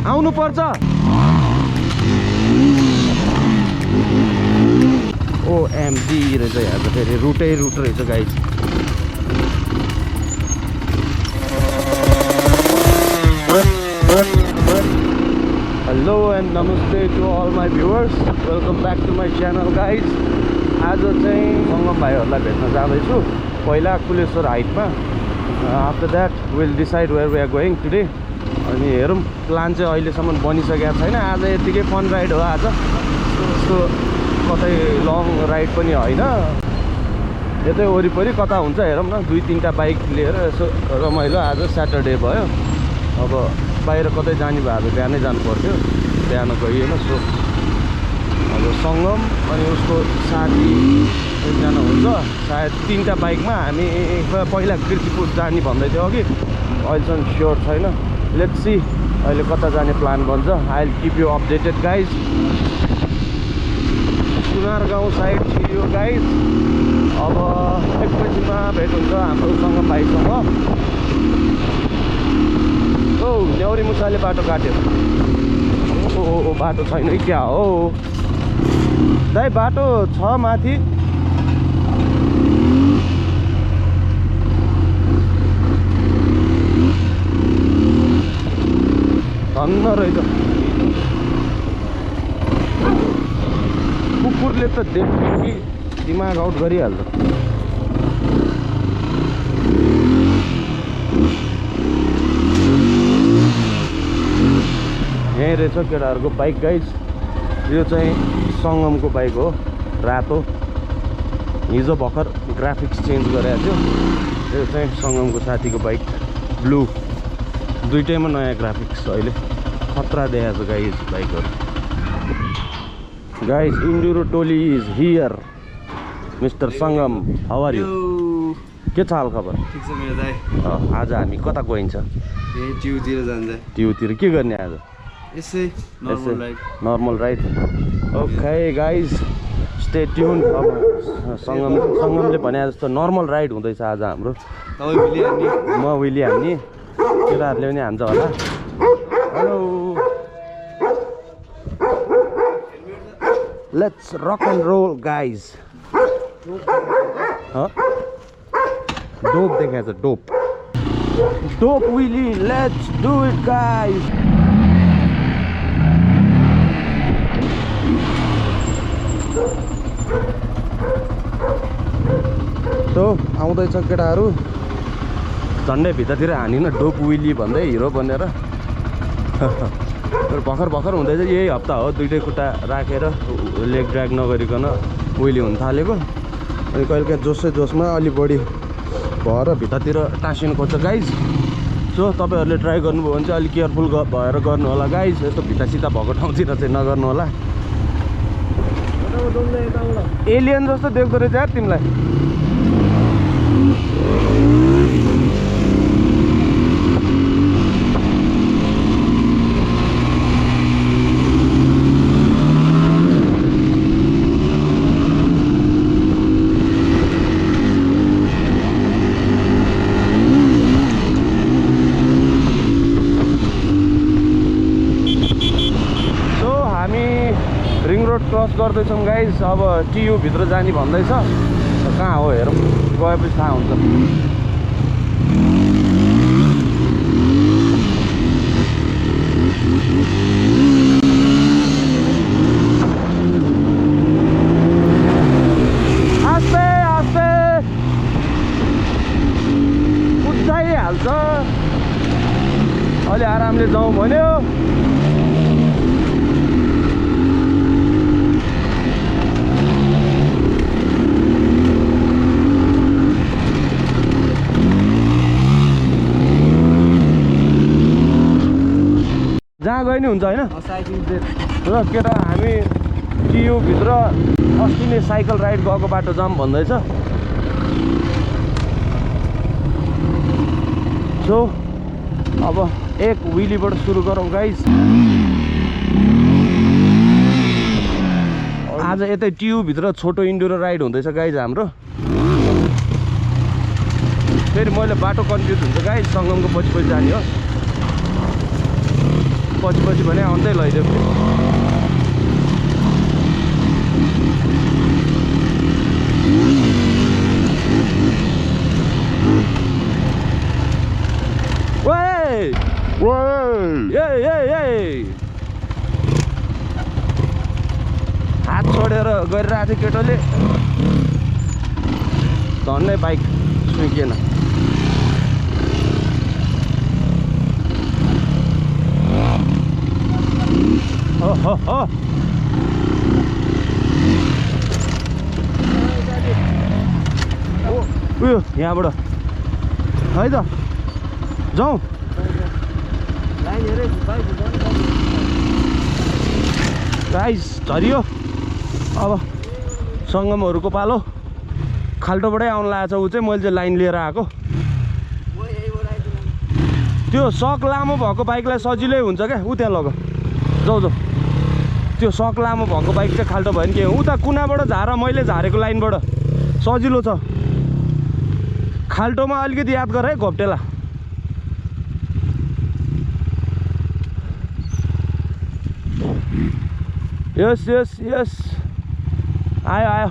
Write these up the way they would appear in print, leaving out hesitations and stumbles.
आउनु पर्छ। ओएमजी रहेछ यहाँ त फेरि रुटै रुट रहेछ गाइज। हेलो एन्ड नमस्ते to all my viewers, welcome back to my channel guys. आज चाहिँ सङ्गम भाइहरूलाई भेट्न जाँदैछु पहिला कुलेश्वर हाइटमा। After that will decide where we are going today. अनि हेरौँ, प्लान चाहिँ अहिलेसम्म बनिसकेको छैन। आज यत्तिकै फन राइड हो। आज यस्तो कतै लङ राइड पनि होइन, यतै वरिपरि कता हुन्छ हेरौँ न। 2-3टा बाइक लिएर यसो रमाइलो। आज स्याटरडे भयो, अब बाहिर कतै जाने भए अब बिहानै जानु पर्थ्यो, बिहान गइएन। सो अब सङ्गम अनि उसको साथी एकजना हुन्छ सायद। 3टा बाइकमा हामी पहिला कृतिपुर जाने भन्दै थियो अघि, अहिलेसम्म स्योर छैन। लेट्स सी अहिले कता जाने प्लान बन्छ। I will keep you updated guys. सुनार गाउँ साइड छियो गाइज। अब एकैछिनमा भेट हुन्छ हाम्रो सङ्गम भाइसँग। ओ न्याउरी मुसाले बाटो काट्यो। ओ बाटो छैन कि क्या हो दाइ? बाटो छ माथि। धन्न रहेछ। कुकुरले त देख्यो कि दिमाग आउट गरिहाल्छ। यहीँ रहेछ केटाहरूको बाइक गाइज। यो चाहिँ सङ्गमको बाइक हो, रातो। हिजो भर्खर ग्राफिक्स चेन्ज गरेको थियो। यो चाहिँ सङ्गमको साथीको बाइक, ब्लू। दुइटैमा नयाँ ग्राफिक्स अहिले खतरा देखाएको छ गाइज बाइकहरू। गाइज इन्डुरो टोली is here. Mister Sangam, how are you? के छ हाल खबर? ठिक छ मेरो दाइ। आज हामी कता गइन्छ? यही ट्युतिर जान्छ। ट्युतिर के गर्ने आज? यसै normal ride. Normal ride. Okay guys stay tune. अब सङ्गमले भने जस्तो नर्मल राइड हुँदैछ आज हाम्रो। तपाईँ विली हान्ने, म विली हान्ने, केटाहरूले पनि हान्छ होला। Hello, let's rock and role guys. Dope देखाएको छ, डोप डोप विली। Let's do it guys. तो आउँदैछ केटाहरू, झन्डै भित्रतिर हानिन डोप विली भन्दै हिरो बनेर। भर्खर हुँदैछ, यही हप्ता हो। 2टै खुट्टा राखेर लेग ड्र्याग नगरिकन विली हुन थालेको। अनि कहिलेकाहीँ जोसै जोसमा अलि बढी भएर भित्रतिर टाँसिनु खोज्छ गाइज। सो तपाईँहरूले ट्राई गर्नुभयो भने चाहिँ अलिक केयरफुल भएर गर्नु होला गाइज। यस्तो भित्तासिता भएको ठाउँतिर चाहिँ नगर्नु होला। एलियन जस्तो देख्दो रहेछ यार तिमीलाई। क्रस गर्दैछौँ गाइज। अब टियु भित्र जाने भन्दैछ। कहाँ हो हेरौँ, गएपछि थाहा हुन्छ। आस्ते आस्ते कुदाइहाल्छ। अलि आरामले जाउँ भन्यो। जहाँ गए नि हुन्छ होइन। र केटा हामी टियुभित्र अस्ति नै साइकल राइड गएको बाटो जाम भन्दैछ। सो अब एक विलीबाट सुरु गरौँ गाइज। आज यतै टियुभित्र छोटो इन्डुरो राइड हुँदैछ गाइज हाम्रो। फेरि मैले बाटो कन्फ्युज हुन्छ गाइज। सङ्गमको पछि जाने हो। पछि भने आउँदै लैदेऊ। हात छोडेर गरिरहेको थियो केटोले, झन्डै बाइक सुइकिएन। उयो यहाँबाट है त जाउँ। गाइस झरियो अब सङ्गमहरूको पालो। खाल्टोबाटै आउनु लागेको छ ऊ चाहिँ, मैले चाहिँ लाइन लिएर आएको। त्यो सक लामो भएको बाइकलाई सजिलै हुन्छ क्या, ऊ त्यहाँ लग जाऊ जाऊ। त्यो सक लामो भएको बाइक चाहिँ खाल्टो भयो नि के उता कुनाबाट झार, मैले झारेको लाइनबाट सजिलो छ। खाल्टोमा अलिकति याद गर है घोप्टेला। यस यस यस आयो आयो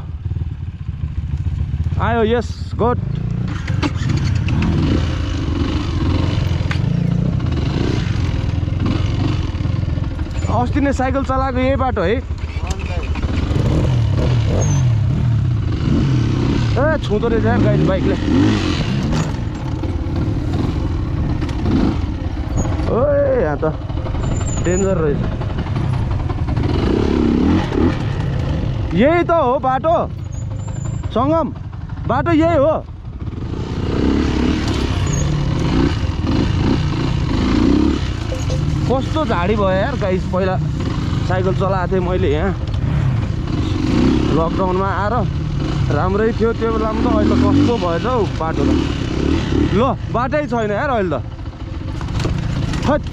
आयो, यस गुड। अस्ति नै साइकल चलाएको यही बाटो है। ए छुँदो रहेछ यार गाडी बाइकले। ओए यहाँ त डेन्जर रहेछ। यही त हो बाटो सङ्गम, बाटो यही हो। कस्तो झाडी भयो यार गाइस। पहिला साइकल चलाएको थिएँ मैले यहाँ लकडाउनमा आएर, राम्रै थियो त्यो बेलामा त। अहिले त कस्तो भएछ हौ बाटो त। ल बाटै छैन यार अहिले त। हट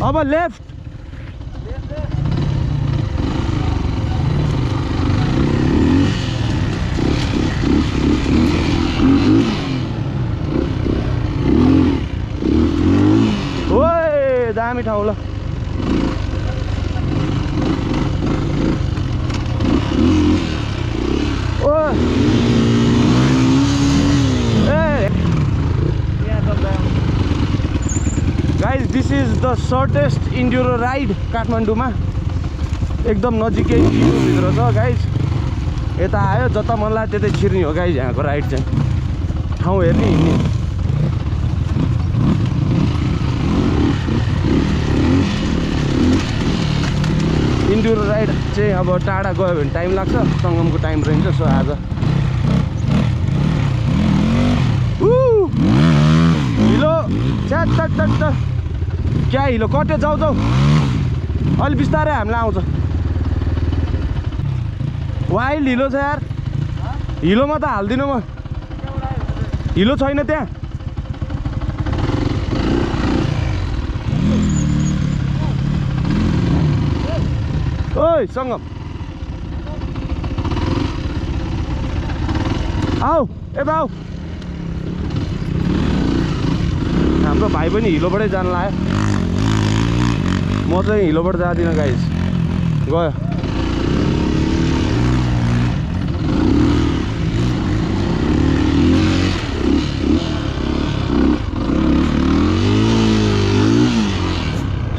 अब लेफ्ट। ओए दामी ठाउँ ल। Guys this is the shortest enduro ride काठमाडौँमा। एकदम नजिकै भित्र छ गाइज। यता आयो जता मन लाग्यो त्यतै छिर्ने हो गाइज। यहाँको राइड चाहिँ ठाउँ हेर्ने हिँड्ने। इन्ड्युरो राइड चाहिँ अब टाढा गयो भने टाइम लाग्छ, सङ्गमको टाइम रहन्छ। सो आज हिलो च्याट च्याट च्याट क्या हिलो कट्यो। जाऊ जाऊ अलि बिस्तारै हामीलाई आउँछ। वाइल्ड हिलो छ यार। हिलोमा त हाल्दिनँ म। हिलो छैन त्यहाँ। ओइ सङ्गम आऊ यता आऊ। हाम्रो भाइ पनि हिलोबाटै जान लाग्यो। म चाहिँ हिलोबाट जाँदिनँ गाइस। गयो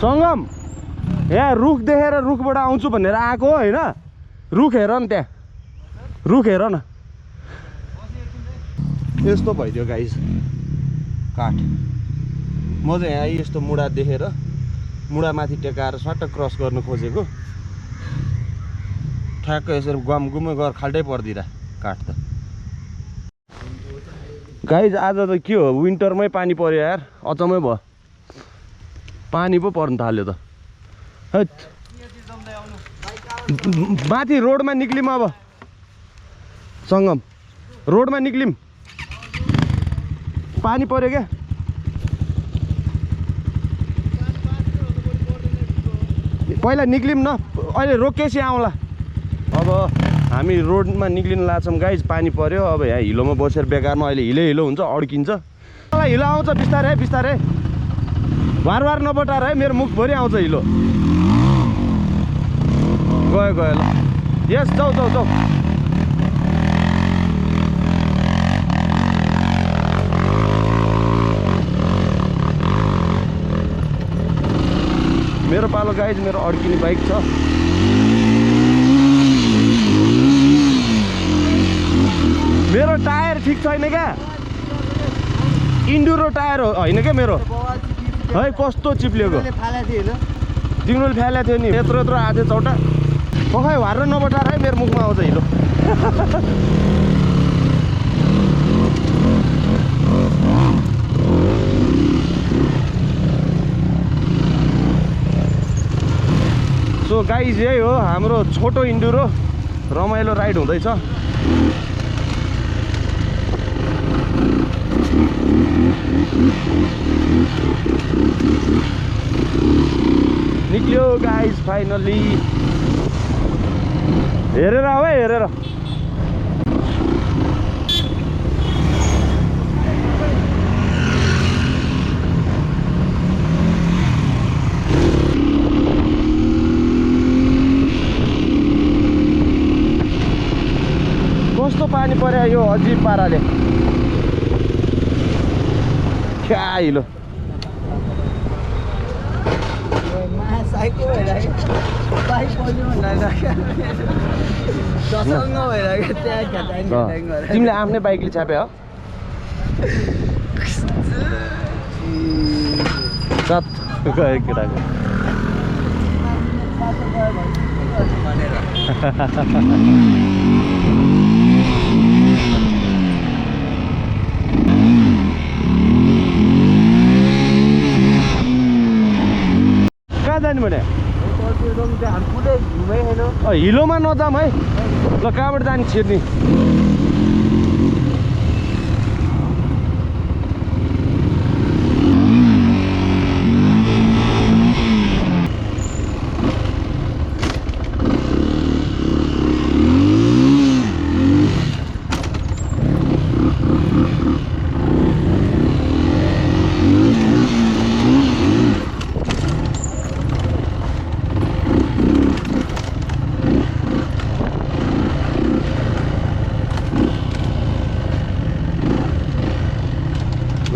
सङ्गम। यहाँ रुख देखेर रुखबाट आउँछु भनेर आएको होइन। रुख हेर न त्यहाँ, रुख हेर न। यस्तो भइदियो गाइस काठ। म चाहिँ यहाँ यस्तो मुढा देखेर मुढामाथि टेकाएर सट्ट क्रस गर्नु खोजेको, ठ्याक्क यसरी गुमै गएर खाल्टै पर्दिरा काठ त। गाइस आज त के हो, विन्टरमै पानी पर्यो यार। अचम्मै भयो, पानी पो पर्न थाल्यो त। हैट माथि रोडमा निक्लिम। अब सङ्गम रोडमा निक्लिम, पानी पर्यो क्या। पहिला निक्लिम न, अहिले रोकेपछि आउँला। अब हामी रोडमा निक्लिन लाग्छौँ गाइज। पानी पर्यो। अब यहाँ हिलोमा बसेर बेकारमा अहिले हिलो हुन्छ, अड्किन्छ। हिलो आउँछ बिस्तारै बिस्तारै। वार वार नबटार है, मेरो मुखभरि आउँछ हिलो। गयो गयो ल, यस जाऊ जाऊ जाऊ। मेरो पालो गाइज, मेरो अड्किने बाइक छ। मेरो टायर ठिक छैन क्या, इन्डुरो टायर हो होइन क्या मेरो। है कस्तो चिप्लिएको, तिमीले फ्यालेको थियो नि, यत्रो यत्रो आएको थियो चौटा। खै हारेर नबटार है, मेरो मुखमा आउँछ हिलो। सो गाइज यही हो हाम्रो छोटो इन्डुरो, रमाइलो राइड हुँदैछ। निक्ल्यो गाइज फाइनली। हेरेर आऊ है, हेरेर। कस्तो पानी पर्यो यो अजिब पाराले, क्या हिलो। तिमीले आफ्नै बाइकले छ्याप्यो हो? सत गयो केटाको। कहाँ जाने भने? हिलोमा नजाम है ल, कहाँबाट जाने छिर्ने?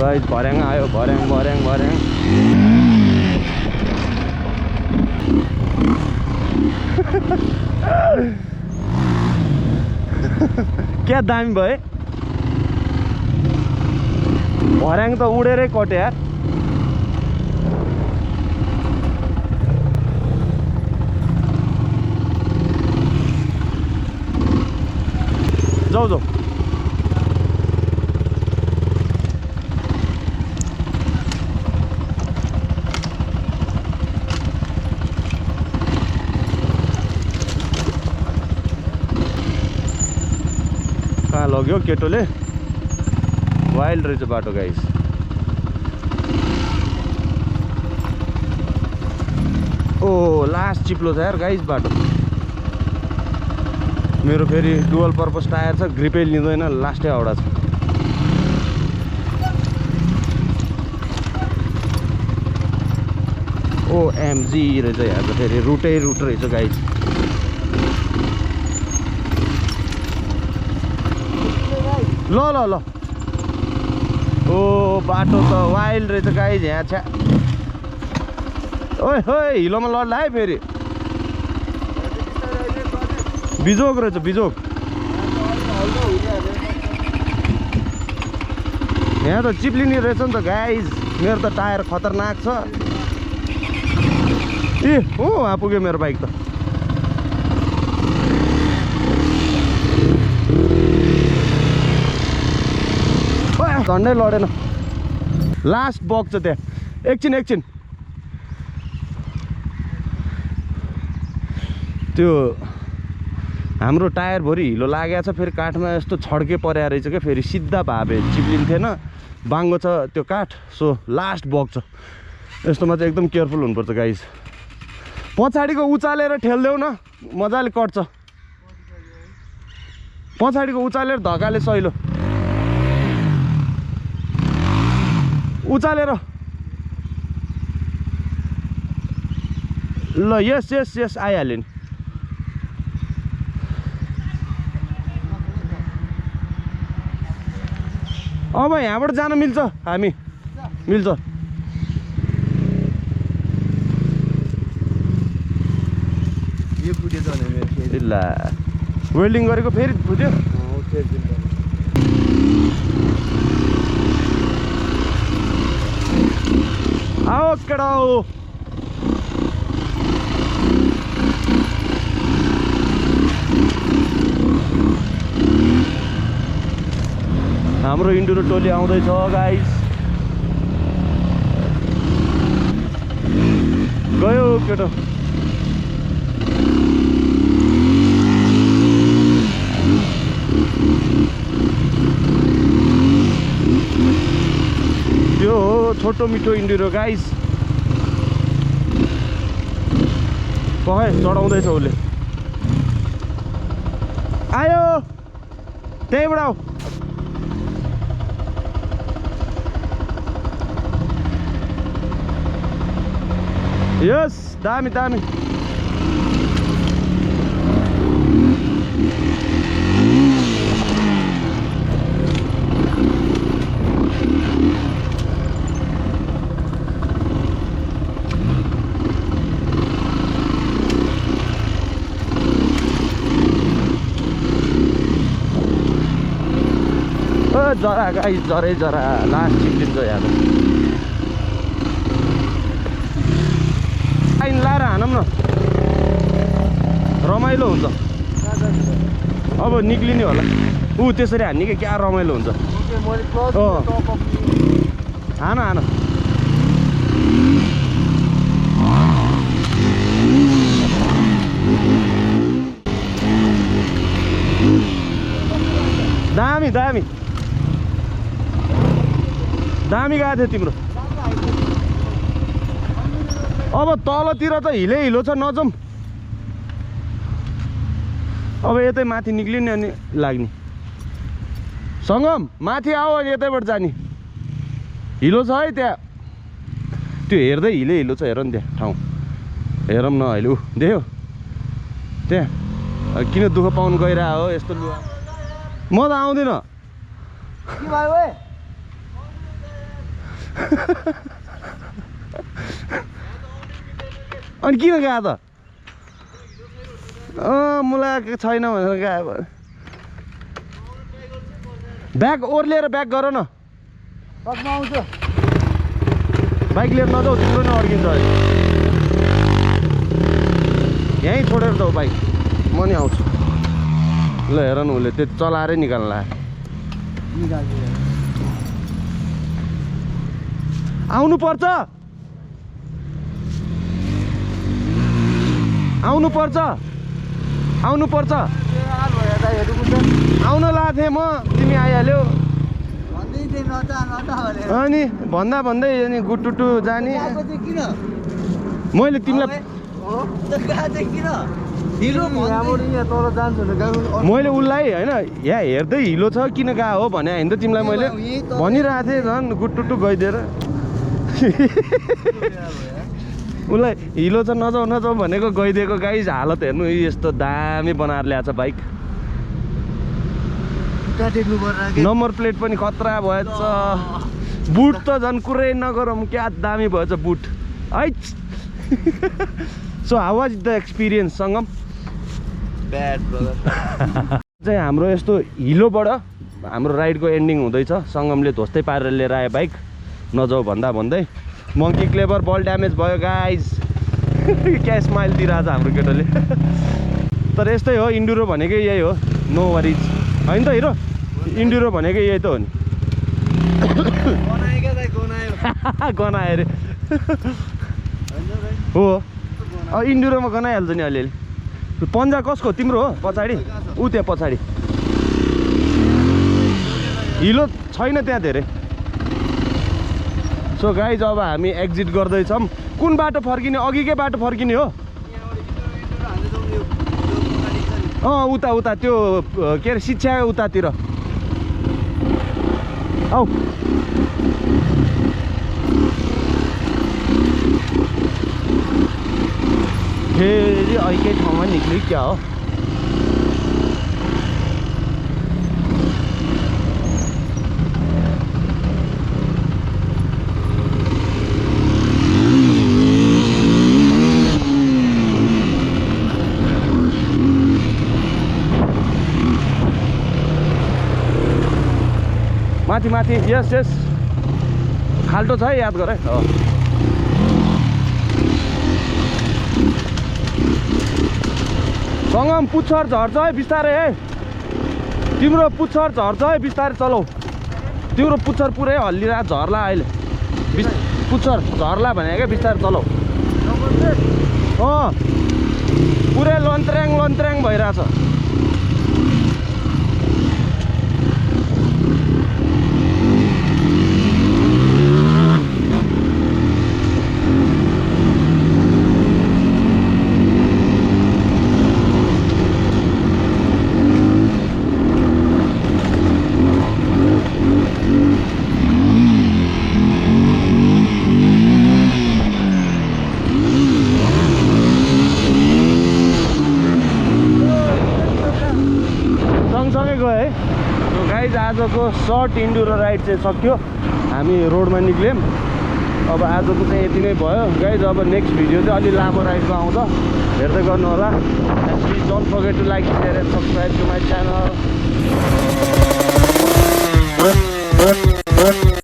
गाइस भर्याङ आयो, भर्याङ भर्याङ भर्याङ। क्या दामी भयो, भर्याङ त उडेरै कट्यो यार। जाऊ जाऊ। कहाँ लग्यो केटोले, वाइल्ड रहेछ बाटो गाइस। ओ लास्ट चिप्लो छ यार गाइस बाटो। मेरो फेरि डुअल पर्पस टायर छ, ग्रिपै लिँदैन, लास्टै औडा छ। ओएमजी रहेछ यहाँ त, फेरि रुटै रुट रहेछ गाइस। ल ल ल, ओ बाटो त वाइल्ड रहेछ गाइस यहाँ छ्या। ओए होए हिलोमा लड्ला है फेरि, बिजोग रहेछ बिजोग। यहाँ त चिप्लिने रहेछ नि त गाइस, मेरो त टायर खतरनाक छ। ए हो वहाँ पुग्यो मेरो बाइक त। झन्डै लडेन, लास्ट बक्स छ त्यहाँ। एकछिन एकछिन, त्यो हाम्रो टायरभरि हिलो लागेको छ, फेरि काठमा यस्तो छड्के परेको रहेछ क्या, फेरि सिधा भावे चिप्लिन्थेन, बाङ्गो छ त्यो काठ। सो लास्ट बक्स छ, यस्तोमा चाहिँ एकदम केयरफुल हुनुपर्छ गाइस। पछाडिको उचालेर ठेल्देऊ न, मजाले कट्छ। पछाडिको उचालेर धक्काले सहिलो, उचालेर ल यस यस यस आइहाल्यो नि अब यहाँबाट जान मिल्छ हामी मिल्छ यो फुटेछ भने मेरो फेरि ल वेल्डिङ गरेको फेरि फुट्यो आओ केटा हाम्रो इन्डुरो टोली आउँदैछ गाइस गयो केटो त्यो हो छोटो मिठो इन्डुरो गाइस कहे चढाउँदैछ उसले आयो त्यहीबाट आऊ यस दामी दामी जरा गाई जरै जरा लास्ट चिप्लिन्छ यहाँ लाइन लाएर हानौँ न रमाइलो हुन्छ अब निक्लिने होला त्यसरी हान्ने कि क्या रमाइलो हुन्छ हान हान दामी दामी दामी गएको थियो तिम्रो अब तलतिर त हिलो छ नजाउँ अब यतै माथि निक्लिने अनि लाग्ने सङ्गम माथि आऊ अनि यतैबाट जाने हिलो छ है त्यहाँ त्यो हेर्दै हिलो छ हेर नि त्यहाँ ठाउँ हेरौँ न अहिले देख्यो त्यहाँ किन दुःख पाउनु गइरह हो यस्तो लुगा म त आउँदिनँ अनि किन गयो त मुला छैन भनेर गयो ब्याग ओर्लिएर ब्याग गर न आउँछ बाइक लिएर नजाऊ तिम्रो नै अड्किन्छ अहिले यहीँ छोडेर जाऊ बाइक म नि आउँछु ल हेर न उसले त्यो चलाएरै निकाल्नु आउनु पर्छ आउनु पर्छ आउनु पर्छ आउन लाथे म तिमी आइहाल्यौ अनि भन्दा भन्दै अनि गुटुटु जाने मैले तिमीलाई मैले उसलाई होइन यहाँ हेर्दै हिलो छ किन गएको हो भने होइन त तिमीलाई मैले भनिरहेको थिएँ झन् गुटुटु गइदिएर उसलाई हिलो छ नजाऊ नजाऊ भनेको गइदिएको गाइस हालत हेर्नु यस्तो दामी बनाएर ल्याएको छ बाइक नम्बर प्लेट पनि खतरा भएछ बुट त झन् कुरै नगरौँ क्या दामी भएछ बुट है so how was the experience Sangam bad brother चाहिँ हाम्रो यस्तो हिलोबाट हाम्रो राइडको एन्डिङ हुँदैछ सङ्गमले ध्वस्तै पारेर लिएर आयो बाइक नजाऊ भन्दा भन्दै मङ्की क्लेभर बल ड्यामेज भयो गाइज क्या स्माइल दिइरहेछ हाम्रो केटोले तर यस्तै हो इन्डुरो भनेकै यही हो नो वरिज होइन त हिरो इन्डुरो भनेकै यही त हो नि गनायो अरे हो इन्डुरोमा गनाइहाल्छ नि अलिअलि पन्जा कसको तिम्रो हो पछाडि ऊ त्यहाँ पछाडि हिलो छैन त्यहाँ धेरै सो गाइज अब हामी एक्जिट गर्दैछौँ कुन बाटो फर्किने अघिकै बाटो फर्किने हो उता उता त्यो के अरे शिक्षा उतातिर आऊ एकै ठाउँमा निक्ल्यो क्या हो। माथि माथि यस यस खाल्टो छ है, याद गर है। सङ्गम पुच्छर झर्छ है बिस्तारै है, तिम्रो पुच्छर झर्छ है, बिस्तारै चलाऊ। तिम्रो पुच्छर पुरै हल्लिरहेको झर्ला अहिले, पुच्छर झर्ला भने क्या, बिस्तारै चलाऊ। पुरै लन्त्र्याङ लन्त्र्याङ भइरहेछ। सँगसँगै गयो है। सो गाइज आजको सर्ट इन्ड्युरो राइड चाहिँ सक्यो, हामी रोडमा निक्ल्यौँ। अब आजको चाहिँ यति नै भयो गाइज। अब नेक्स्ट भिडियो चाहिँ अलि लामो राइडमा आउँछ, हेर्दै गर्नु होला। And please don't forget to like, share and subscribe to my channel.